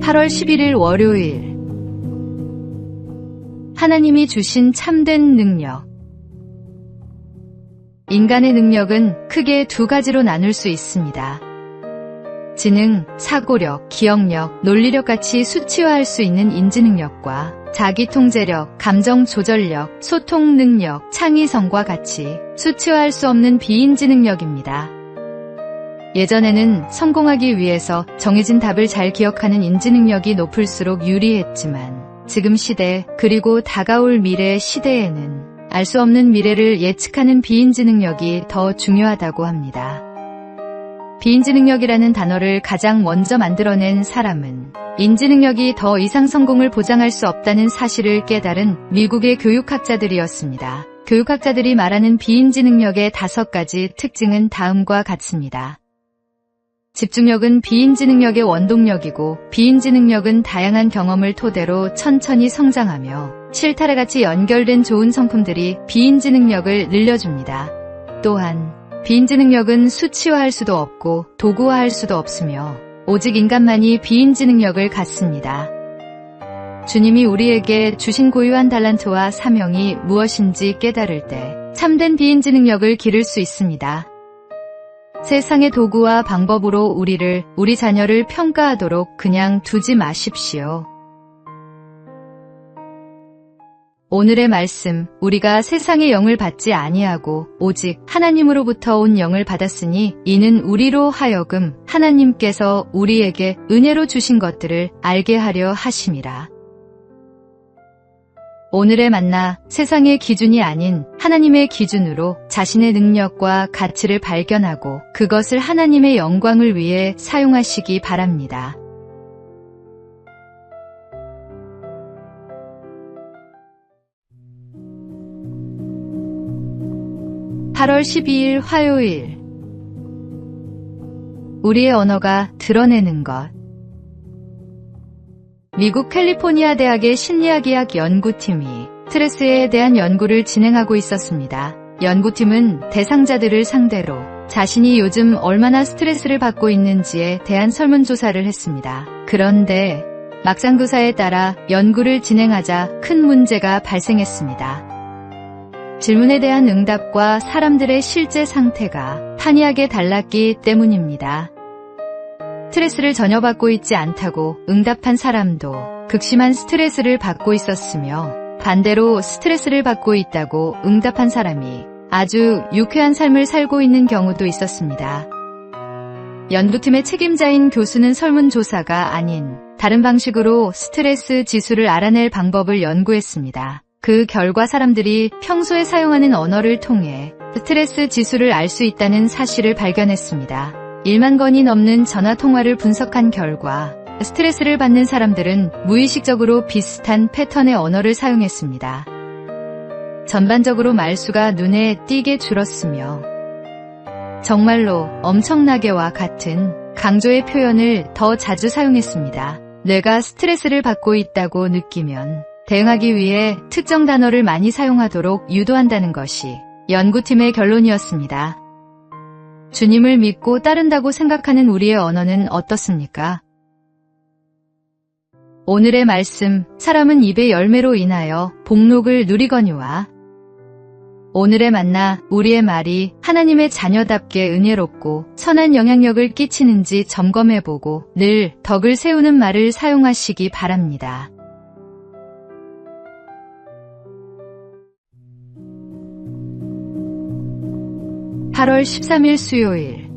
8월 11일 월요일. 하나님이 주신 참된 능력. 인간의 능력은 크게 두 가지로 나눌 수 있습니다. 지능, 사고력, 기억력, 논리력 같이 수치화할 수 있는 인지능력과 자기통제력, 감정조절력, 소통 능력, 창의성과 같이 수치화할 수 없는 비인지능력입니다. 예전에는 성공하기 위해서 정해진 답을 잘 기억하는 인지능력이 높을수록 유리했지만 지금 시대 그리고 다가올 미래 시대에는 알 수 없는 미래를 예측하는 비인지능력이 더 중요하다고 합니다. 비인지능력이라는 단어를 가장 먼저 만들어낸 사람은 인지능력이 더 이상 성공을 보장할 수 없다는 사실을 깨달은 미국의 교육학자들이었습니다. 교육학자들이 말하는 비인지능력의 5가지 특징은 다음과 같습니다. 집중력은 비인지능력의 원동력이고, 비인지능력은 다양한 경험을 토대로 천천히 성장하며 실타래 같이 연결된 좋은 성품들이 비인지능력을 늘려줍니다. 또한 비인지능력은 수치화할 수도 없고 도구화할 수도 없으며 오직 인간만이 비인지능력을 갖습니다. 주님이 우리에게 주신 고유한 달란트와 사명이 무엇인지 깨달을 때 참된 비인지능력을 기를 수 있습니다. 세상의 도구와 방법으로 우리 자녀를 평가하도록 그냥 두지 마십시오. 오늘의 말씀, 우리가 세상의 영을 받지 아니하고 오직 하나님으로부터 온 영을 받았으니 이는 우리로 하여금 하나님께서 우리에게 은혜로 주신 것들을 알게 하려 하심이라. 오늘의 만나, 세상의 기준이 아닌 하나님의 기준으로 자신의 능력과 가치를 발견하고 그것을 하나님의 영광을 위해 사용하시기 바랍니다. (8월 12일) 화요일. 우리의 언어가 드러내는 것. 미국 캘리포니아 대학의 심리학의학 연구팀이 스트레스에 대한 연구를 진행하고 있었습니다. 연구팀은 대상자들을 상대로 자신이 요즘 얼마나 스트레스를 받고 있는지에 대한 설문조사를 했습니다. 그런데 막상 조사에 따라 연구를 진행하자 큰 문제가 발생했습니다. 질문에 대한 응답과 사람들의 실제 상태가 판이하게 달랐기 때문입니다. 스트레스를 전혀 받고 있지 않다고 응답한 사람도 극심한 스트레스를 받고 있었으며, 반대로 스트레스를 받고 있다고 응답한 사람이 아주 유쾌한 삶을 살고 있는 경우도 있었습니다. 연구팀의 책임자인 교수는 설문조사가 아닌 다른 방식으로 스트레스 지수를 알아낼 방법을 연구했습니다. 그 결과 사람들이 평소에 사용하는 언어를 통해 스트레스 지수를 알 수 있다는 사실을 발견했습니다. 1만 건이 넘는 전화 통화를 분석한 결과 스트레스를 받는 사람들은 무의식적으로 비슷한 패턴의 언어를 사용했습니다. 전반적으로 말수가 눈에 띄게 줄었으며 정말로 엄청나게와 같은 강조의 표현을 더 자주 사용했습니다. 뇌가 스트레스를 받고 있다고 느끼면 대응하기 위해 특정 단어를 많이 사용하도록 유도한다는 것이 연구팀의 결론이었습니다. 주님을 믿고 따른다고 생각하는 우리의 언어는 어떻습니까? 오늘의 말씀, 사람은 입의 열매로 인하여 복록을 누리거니와. 오늘의 만나, 우리의 말이 하나님의 자녀답게 은혜롭고 선한 영향력을 끼치는지 점검해보고 늘 덕을 세우는 말을 사용하시기 바랍니다. (8월 13일) 수요일.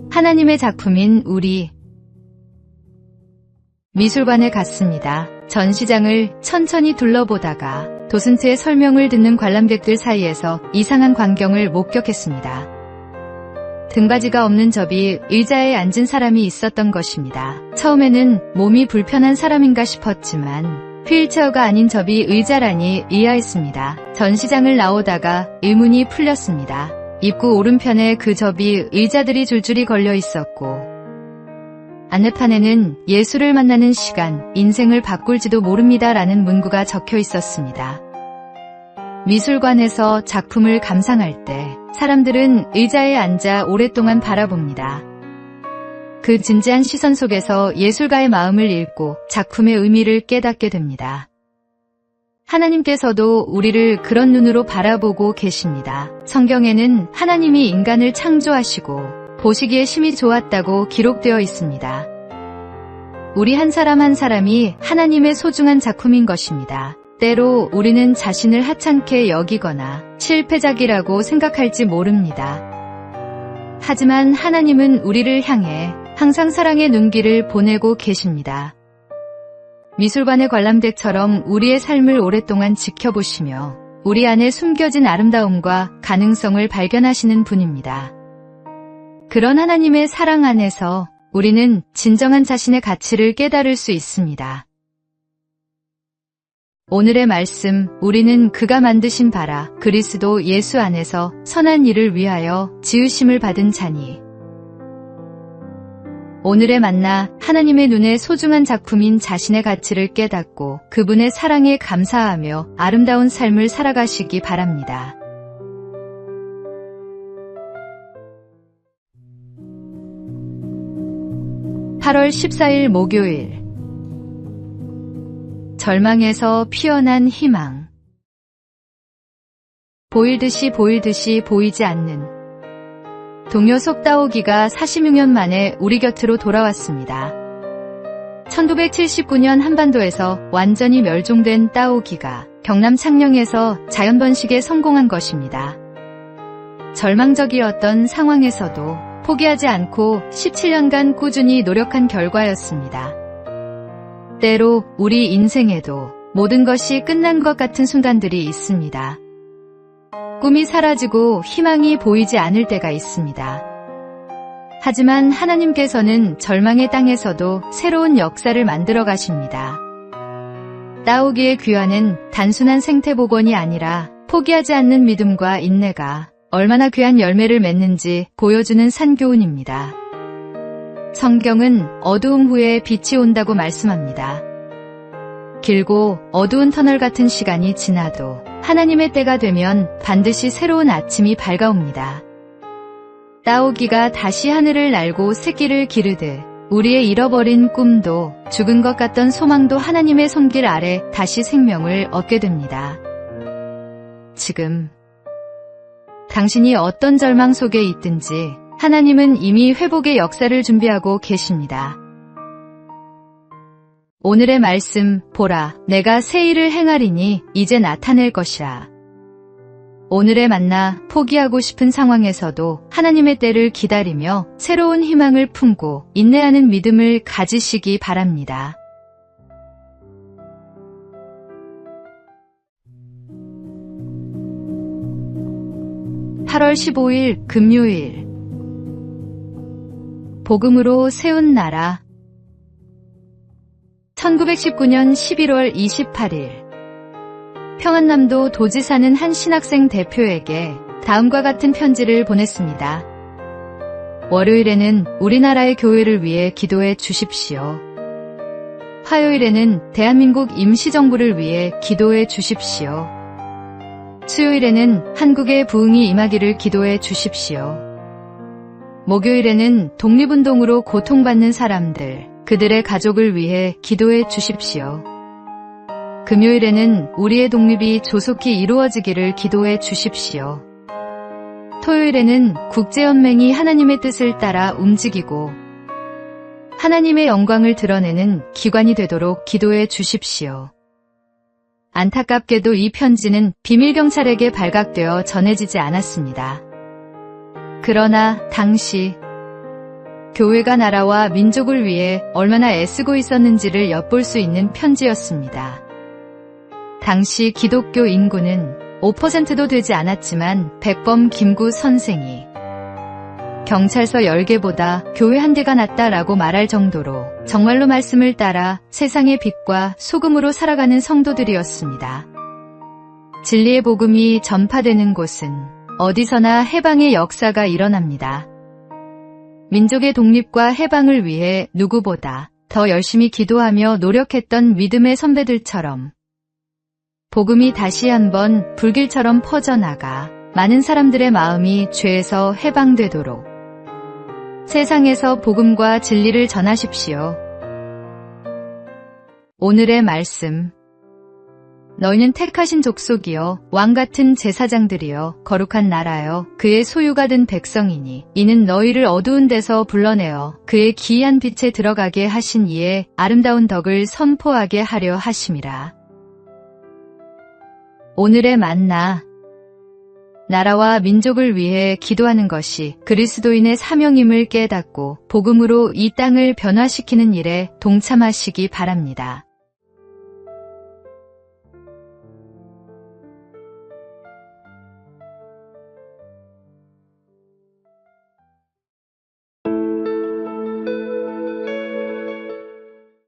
하나님의 작품인 우리. 미술관에 갔습니다. 전시장을 천천히 둘러보다가 도슨트의 설명을 듣는 관람객들 사이에서 이상한 광경을 목격했습니다. 등받이가 없는 접이 의자에 앉은 사람이 있었던 것입니다. 처음에는 몸이 불편한 사람인가 싶었지만 휠체어가 아닌 접이 의자라니 이해했습니다. 전시장을 나오다가 의문이 풀렸습니다. 입구 오른편에 그 접이 의자들이 줄줄이 걸려 있었고, 안내판에는 예수를 만나는 시간, 인생을 바꿀지도 모릅니다 라는 문구가 적혀 있었습니다. 미술관에서 작품을 감상할 때 사람들은 의자에 앉아 오랫동안 바라봅니다. 그 진지한 시선 속에서 예술가의 마음을 읽고 작품의 의미를 깨닫게 됩니다. 하나님께서도 우리를 그런 눈으로 바라보고 계십니다. 성경에는 하나님이 인간을 창조하시고 보시기에 심히 좋았다고 기록되어 있습니다. 우리 한 사람 한 사람이 하나님의 소중한 작품인 것입니다. 때로 우리는 자신을 하찮게 여기거나 실패작이라고 생각할지 모릅니다. 하지만 하나님은 우리를 향해 항상 사랑의 눈길을 보내고 계십니다. 미술관의 관람객처럼 우리의 삶을 오랫동안 지켜보시며 우리 안에 숨겨진 아름다움과 가능성을 발견하시는 분입니다. 그런 하나님의 사랑 안에서 우리는 진정한 자신의 가치를 깨달을 수 있습니다. 오늘의 말씀, 우리는 그가 만드신 바라 그리스도 예수 안에서 선한 일을 위하여 지으심을 받은 자니. 오늘의 만나, 하나님의 눈에 소중한 작품인 자신의 가치를 깨닫고 그분의 사랑에 감사하며 아름다운 삶을 살아가시기 바랍니다. (8월 14일) 목요일. 절망에서 피어난 희망. 보일 듯이 보이지 않는. 동료 속다오기가 46년 만에 우리 곁으로 돌아왔습니다. 1979년 한반도에서 완전히 멸종된 따오기가 경남 창녕에서 자연번식에 성공한 것입니다. 절망적이었던 상황에서도 포기하지 않고 17년간 꾸준히 노력한 결과였습니다. 때로 우리 인생에도 모든 것이 끝난 것 같은 순간들이 있습니다. 꿈이 사라지고 희망이 보이지 않을 때가 있습니다. 하지만 하나님께서는 절망의 땅에서도 새로운 역사를 만들어 가십니다. 따오기의 귀환은 단순한 생태복원이 아니라 포기하지 않는 믿음과 인내가 얼마나 귀한 열매를 맺는지 보여주는 산교훈입니다. 성경은 어두움 후에 빛이 온다고 말씀합니다. 길고 어두운 터널 같은 시간이 지나도 하나님의 때가 되면 반드시 새로운 아침이 밝아옵니다. 따오기가 다시 하늘을 날고 새끼를 기르듯 우리의 잃어버린 꿈도 죽은 것 같던 소망도 하나님의 손길 아래 다시 생명을 얻게 됩니다. 지금 당신이 어떤 절망 속에 있든지 하나님은 이미 회복의 역사를 준비하고 계십니다. 오늘의 말씀, 보라, 내가 새 일을 행하리니 이제 나타낼 것이라. 오늘의 만나, 포기하고 싶은 상황에서도 하나님의 때를 기다리며 새로운 희망을 품고 인내하는 믿음을 가지시기 바랍니다. (8월 15일) 금요일. 복음으로 세운 나라. 1919년 11월 28일 평안남도 도지 사는 한 신학생 대표에게 다음과 같은 편지를 보냈습니다. 월요일에는 우리나라의 교회를 위해 기도해 주십시오. 화요일에는 대한민국 임시정부를 위해 기도해 주십시오. 수요일에는 한국의 부흥이 임하기를 기도해 주십시오. 목요일에는 독립운동으로 고통받는 사람들, 그들의 가족을 위해 기도해 주십시오. 금요일에는 우리의 독립이 조속히 이루어지기를 기도해 주십시오. 토요일에는 국제연맹이 하나님의 뜻을 따라 움직이고 하나님의 영광을 드러내는 기관이 되도록 기도해 주십시오. 안타깝게도 이 편지는 비밀경찰에게 발각되어 전해지지 않았습니다. 그러나 당시 교회가 나라와 민족을 위해 얼마나 애쓰고 있었는지를 엿볼 수 있는 편지였습니다. 당시 기독교 인구는 5%도 되지 않았지만 백범 김구 선생이 경찰서 10개보다 교회 1개가 낫다라고 말할 정도로 정말로 말씀을 따라 세상의 빛과 소금으로 살아가는 성도들이었습니다. 진리의 복음이 전파되는 곳은 어디서나 해방의 역사가 일어납니다. 민족의 독립과 해방을 위해 누구보다 더 열심히 기도하며 노력했던 믿음의 선배들처럼 복음이 다시 한번 불길처럼 퍼져나가 많은 사람들의 마음이 죄에서 해방되도록 세상에서 복음과 진리를 전하십시오. 오늘의 말씀. 너희는 택하신 족속이요 왕같은 제사장들이요 거룩한 나라요 그의 소유가 된 백성이니 이는 너희를 어두운 데서 불러내어 그의 기이한 빛에 들어가게 하신 이의 아름다운 덕을 선포하게 하려 하심이라. 오늘의 만나. 나라와 민족을 위해 기도하는 것이 그리스도인의 사명임을 깨닫고 복음으로 이 땅을 변화시키는 일에 동참하시기 바랍니다.